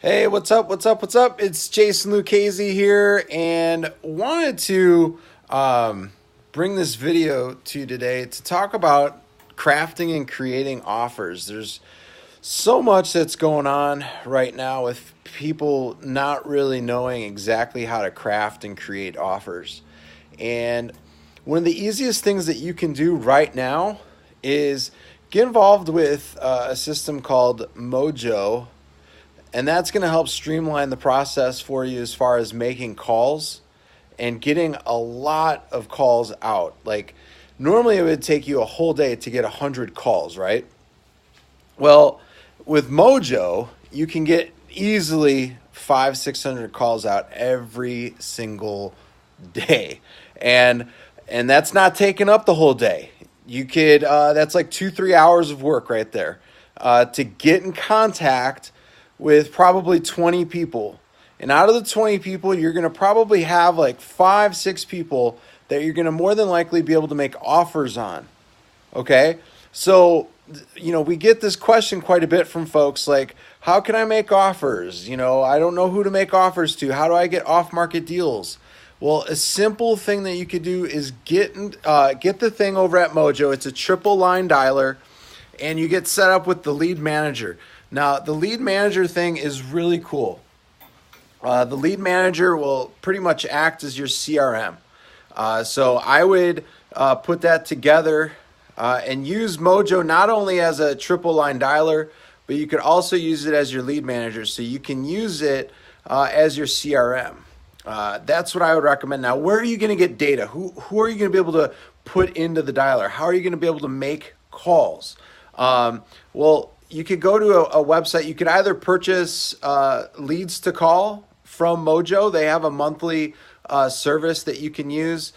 Hey, what's up? What's up? What's up? It's Jason Lucchese here, and wanted to bring this video to you today to talk about crafting and creating offers. There's so much that's going on right now with people not really knowing exactly how to craft and create offers. And one of the easiest things that you can do right now is get involved with a system called Mojo, and that's going to help streamline the process for you as far as making calls and getting a lot of calls out. Like, normally it would take you a whole day to get 100 calls, right? Well, with Mojo, you can get easily 600 calls out every single day. And that's not taking up the whole day. You could that's like 2-3 hours of work right there, to get in contact with probably 20 people. And out of the 20 people, you're going to probably have like 5-6 people that you're going to more than likely be able to make offers on. Okay? So, we get this question quite a bit from folks like, how can I make offers? I don't know who to make offers to. How do I get off market deals? Well, a simple thing that you could do is get the thing over at Mojo. It's a triple line dialer, and you get set up with the lead manager. Now, the lead manager thing is really cool. The lead manager will pretty much act as your CRM. So I would put that together and use Mojo not only as a triple line dialer, but you could also use it as your lead manager. So you can use it as your CRM. That's what I would recommend. Now, where are you going to get data? Who are you going to be able to put into the dialer? How are you going to be able to make calls? Well, you could go to a website. You could either purchase leads to call from Mojo. They have a monthly service that you can use.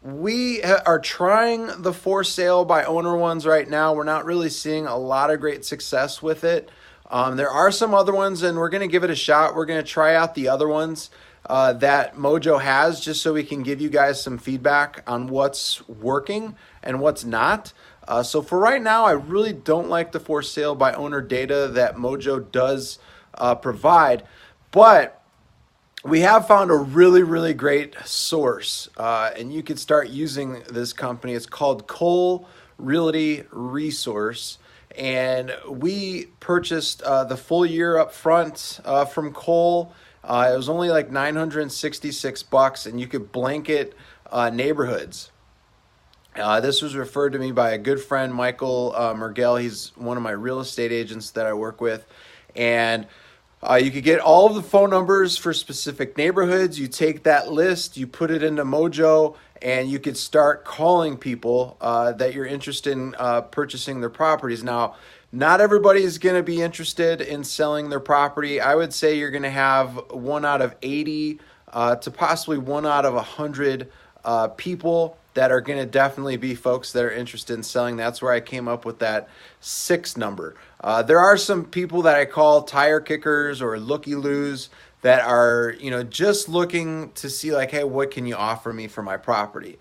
We are trying the for sale by owner ones right now. We're not really seeing a lot of great success with it. There are some other ones, and we're going to give it a shot. We're going to try out the other ones that Mojo has, just so we can give you guys some feedback on what's working and what's not. So for right now, I really don't like the for sale by owner data that Mojo does provide, but we have found a really, really great source, and you could start using this company. It's called Cole Realty Resource, and we purchased the full year up front from Cole. It was only like $966, and you could blanket neighborhoods. This was referred to me by a good friend, Michael Mergel. He's one of my real estate agents that I work with. And you could get all of the phone numbers for specific neighborhoods. You take that list, you put it into Mojo, and you could start calling people that you're interested in purchasing their properties. Now, not everybody is going to be interested in selling their property. I would say you're going to have 1 out of 80 to possibly 1 out of 100 people that are going to definitely be folks that are interested in selling. That's where I came up with that 6 number. There are some people that I call tire kickers or looky-loos that are, just looking to see like, hey, what can you offer me for my property?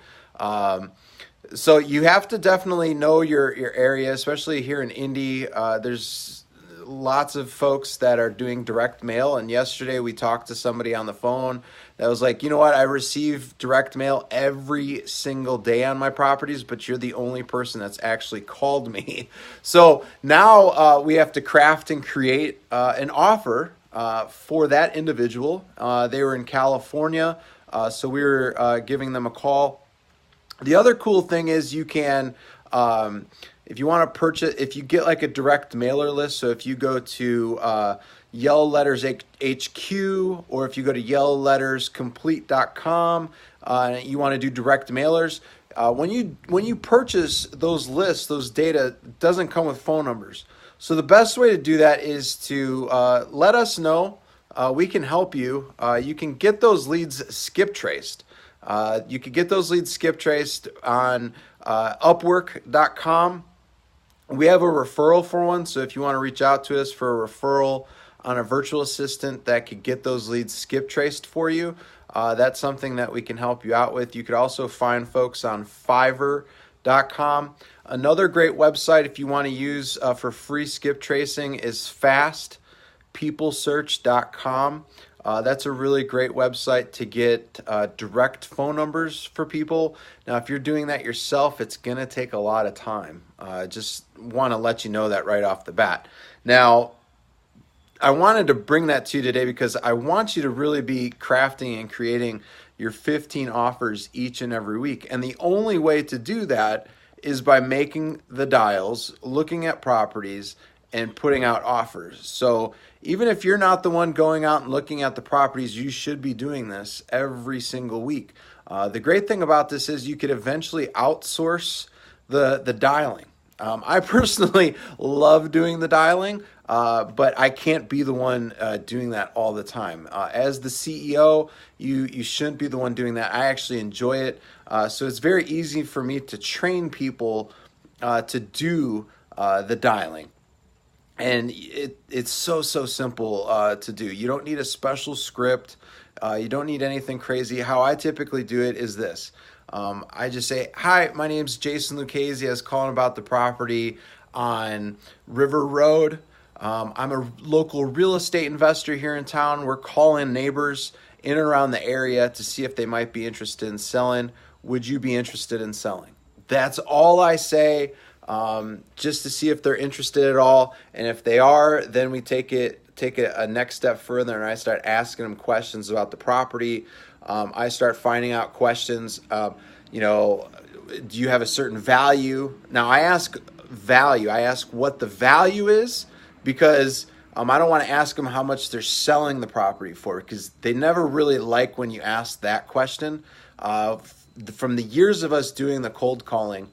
So you have to definitely know your area, especially here in Indy. There's lots of folks that are doing direct mail. And yesterday we talked to somebody on the phone that was like, you know what, I receive direct mail every single day on my properties, but you're the only person that's actually called me. So now we have to craft and create an offer for that individual. They were in California, so we were giving them a call. The other cool thing is you can, if you want to purchase, if you get like a direct mailer list, so if you go to Yellow Letters HQ, or if you go to yellowletterscomplete.com, you want to do direct mailers, when you purchase those lists, those data doesn't come with phone numbers. So the best way to do that is to let us know. We can help you. You can get those leads skip traced. You could get those leads skip traced on Upwork.com. We have a referral for one, so if you want to reach out to us for a referral on a virtual assistant that could get those leads skip traced for you, that's something that we can help you out with. You could also find folks on Fiverr.com. Another great website if you want to use for free skip tracing is Fast. peoplesearch.com. That's a really great website to get direct phone numbers for people. Now, if you're doing that yourself, it's going to take a lot of time. Just want to let you know that right off the bat. Now, I wanted to bring that to you today because I want you to really be crafting and creating your 15 offers each and every week. And the only way to do that is by making the dials, looking at properties, and putting out offers. So even if you're not the one going out and looking at the properties, you should be doing this every single week. The great thing about this is you could eventually outsource the dialing. I personally love doing the dialing, but I can't be the one doing that all the time. As the CEO, you shouldn't be the one doing that. I actually enjoy it. So it's very easy for me to train people to do the dialing. And it's so simple to do. You don't need a special script. You don't need anything crazy. How I typically do it is this. I just say, hi, my name's Jason Lucchese. I was calling about the property on River Road. I'm a local real estate investor here in town. We're calling neighbors in and around the area to see if they might be interested in selling. Would you be interested in selling? That's all I say, just to see if they're interested at all. And if they are, then we take a next step further, and I start asking them questions about the property. I start finding out questions. Do you have a certain value? Now, I ask value. I ask what the value is because I don't want to ask them how much they're selling the property for, because they never really like when you ask that question. From the years of us doing the cold calling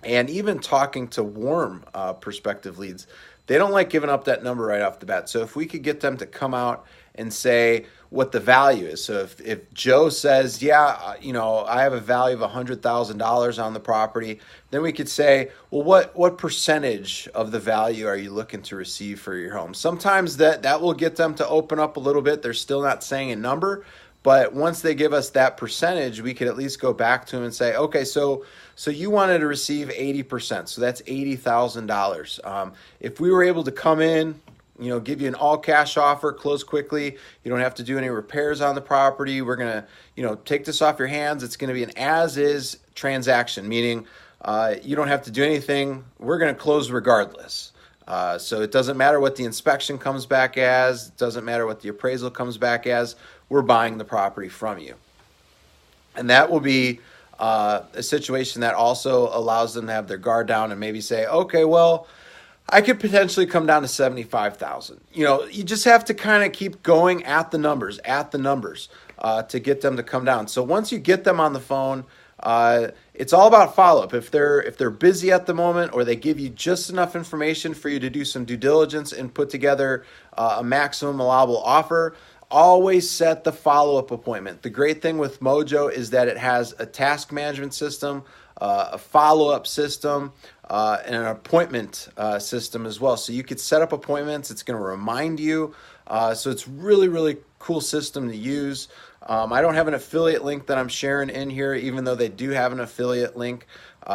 and even talking to warm prospective leads, they don't like giving up that number right off the bat. So if we could get them to come out and say what the value is. So if Joe says, yeah, I have a value of $100,000 on the property, then we could say, well, what percentage of the value are you looking to receive for your home? Sometimes that will get them to open up a little bit. They're still not saying a number, but once they give us that percentage, we could at least go back to them and say, okay, so you wanted to receive 80%, so that's $80,000. If we were able to come in, give you an all cash offer, close quickly, you don't have to do any repairs on the property. We're going to, take this off your hands. It's going to be an as is transaction, meaning you don't have to do anything. We're going to close regardless. So it doesn't matter what the inspection comes back as. It doesn't matter what the appraisal comes back as. We're buying the property from you. And that will be a situation that also allows them to have their guard down and maybe say, okay, well, I could potentially come down to 75,000. You just have to kind of keep going at the numbers, to get them to come down. So once you get them on the phone, it's all about follow-up. If they're busy at the moment, or they give you just enough information for you to do some due diligence and put together a maximum allowable offer, always set the follow-up appointment. The great thing with Mojo is that it has a task management system, a follow-up system, and an appointment system as well. So you could set up appointments. It's going to remind you. So it's really cool system to use. I don't have an affiliate link that I'm sharing in here, even though they do have an affiliate link.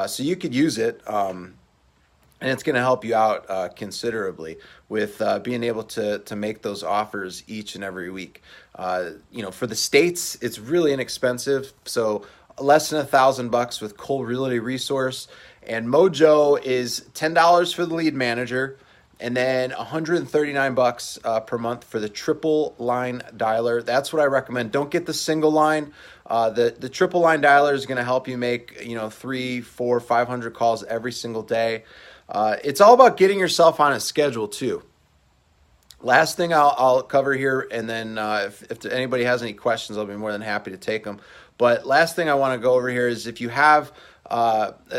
So you could use it. And it's going to help you out considerably with being able to make those offers each and every week. For the states, it's really inexpensive. So less than $1,000 with Cole Realty Resource. And Mojo is $10 for the lead manager, and then $139 per month for the triple line dialer. That's what I recommend. Don't get the single line. The triple line dialer is going to help you make 300, 400, 500 calls every single day. It's all about getting yourself on a schedule too. Last thing I'll cover here, and then if anybody has any questions, I'll be more than happy to take them. But last thing I want to go over here is if you have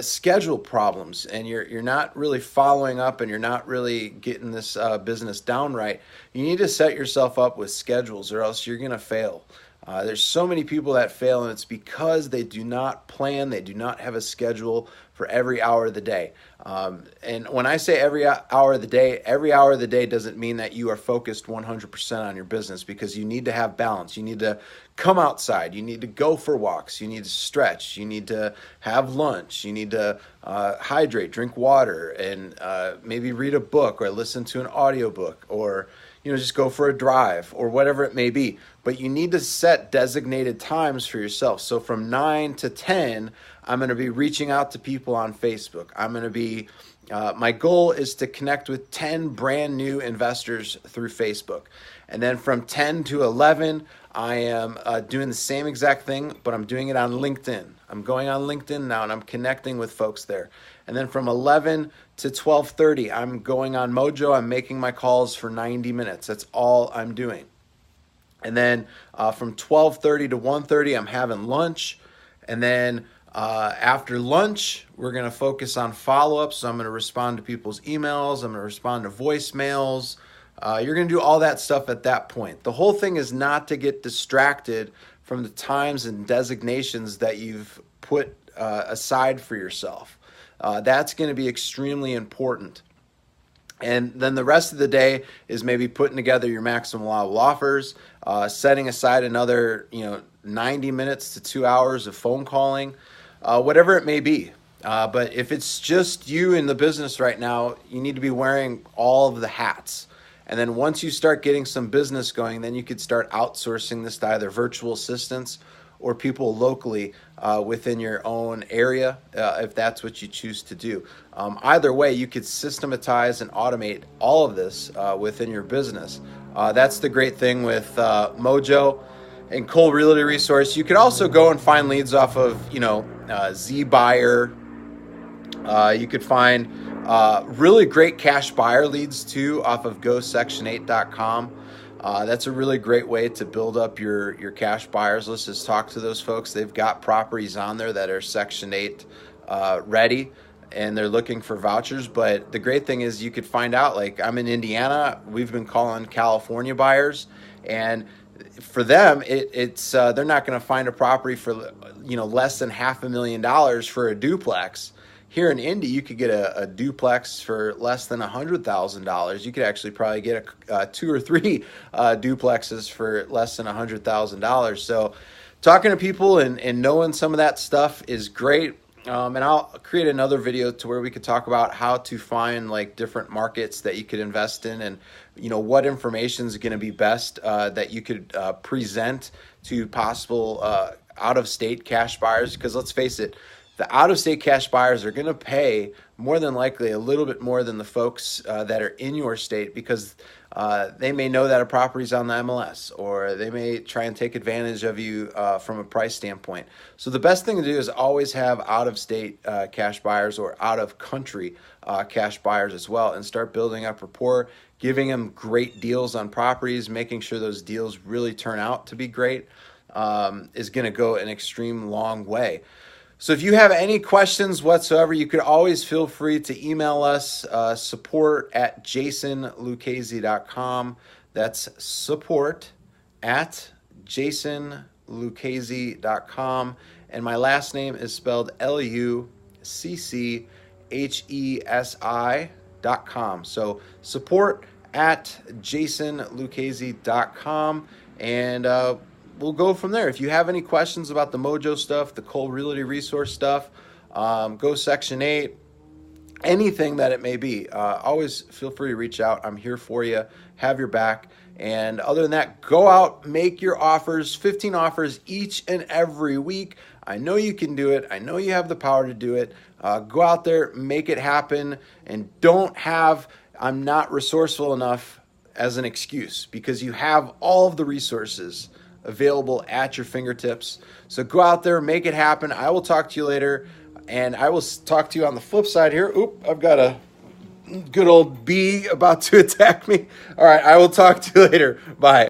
schedule problems and you're not really following up and you're not really getting this business down right, you need to set yourself up with schedules, or else you're going to fail. There's so many people that fail, and it's because they do not plan, they do not have a schedule for every hour of the day. And when I say every hour of the day doesn't mean that you are focused 100% on your business, because you need to have balance. You need to come outside. You need to go for walks. You need to stretch. You need to have lunch. You need to hydrate, drink water, and maybe read a book or listen to an audiobook, or just go for a drive or whatever it may be. But you need to set designated times for yourself. So from 9 to 10, I'm going to be reaching out to people on Facebook. I'm going to be, my goal is to connect with 10 brand new investors through Facebook. And then from 10 to 11, I am doing the same exact thing, but I'm doing it on LinkedIn. I'm going on LinkedIn now and I'm connecting with folks there. And then from 11 to 12:30, I'm going on Mojo. I'm making my calls for 90 minutes. That's all I'm doing. And then from 12:30 to 1:30, I'm having lunch. And then after lunch, we're going to focus on follow-ups. So I'm going to respond to people's emails. I'm going to respond to voicemails. You're going to do all that stuff at that point. The whole thing is not to get distracted from the times and designations that you've put aside for yourself. That's going to be extremely important. And then the rest of the day is maybe putting together your maximum allowable offers, setting aside another 90 minutes to 2 hours of phone calling, whatever it may be. But if it's just you in the business right now, you need to be wearing all of the hats. And then once you start getting some business going, then you could start outsourcing this to either virtual assistants or people locally within your own area, if that's what you choose to do. Either way, you could systematize and automate all of this within your business. That's the great thing with Mojo and Cole Realty Resource. You could also go and find leads off of, ZBuyer. You could find really great cash buyer leads too off of GoSection8.com. That's a really great way to build up your cash buyers list, is talk to those folks. They've got properties on there that are Section 8 ready, and they're looking for vouchers. But the great thing is you could find out, like I'm in Indiana, we've been calling California buyers, and for them, it's they're not going to find a property for less than $500,000 for a duplex. Here in Indy, you could get a duplex for less than $100,000. You could actually probably get 2 or 3 duplexes for less than $100,000. So talking to people and knowing some of that stuff is great. And I'll create another video to where we could talk about how to find like different markets that you could invest in, and what information is going to be best that you could present to possible out-of-state cash buyers. Because let's face it, the out-of-state cash buyers are going to pay more than likely a little bit more than the folks that are in your state, because they may know that a property's on the MLS, or they may try and take advantage of you from a price standpoint. So the best thing to do is always have out-of-state cash buyers or out-of-country cash buyers as well, and start building up rapport, giving them great deals on properties, making sure those deals really turn out to be great is going to go an extreme long way. So if you have any questions whatsoever, you could always feel free to email us, support@jasonluchese.com. That's support@jasonluchese.com. And my last name is spelled LUCCHESI.com. So support@jasonluchese.com. And we'll go from there. If you have any questions about the Mojo stuff, the Cole Realty Resource stuff, Go Section 8, anything that it may be, always feel free to reach out. I'm here for you, have your back. And other than that, go out, make your offers, 15 offers each and every week. I know you can do it. I know you have the power to do it. Go out there, make it happen, and don't have, I'm not resourceful enough as an excuse, because you have all of the resources available at your fingertips. So go out there, make it happen. I will talk to you later, and I will talk to you on the flip side here. Oop, I've got a good old bee about to attack me. All right, I will talk to you later. Bye.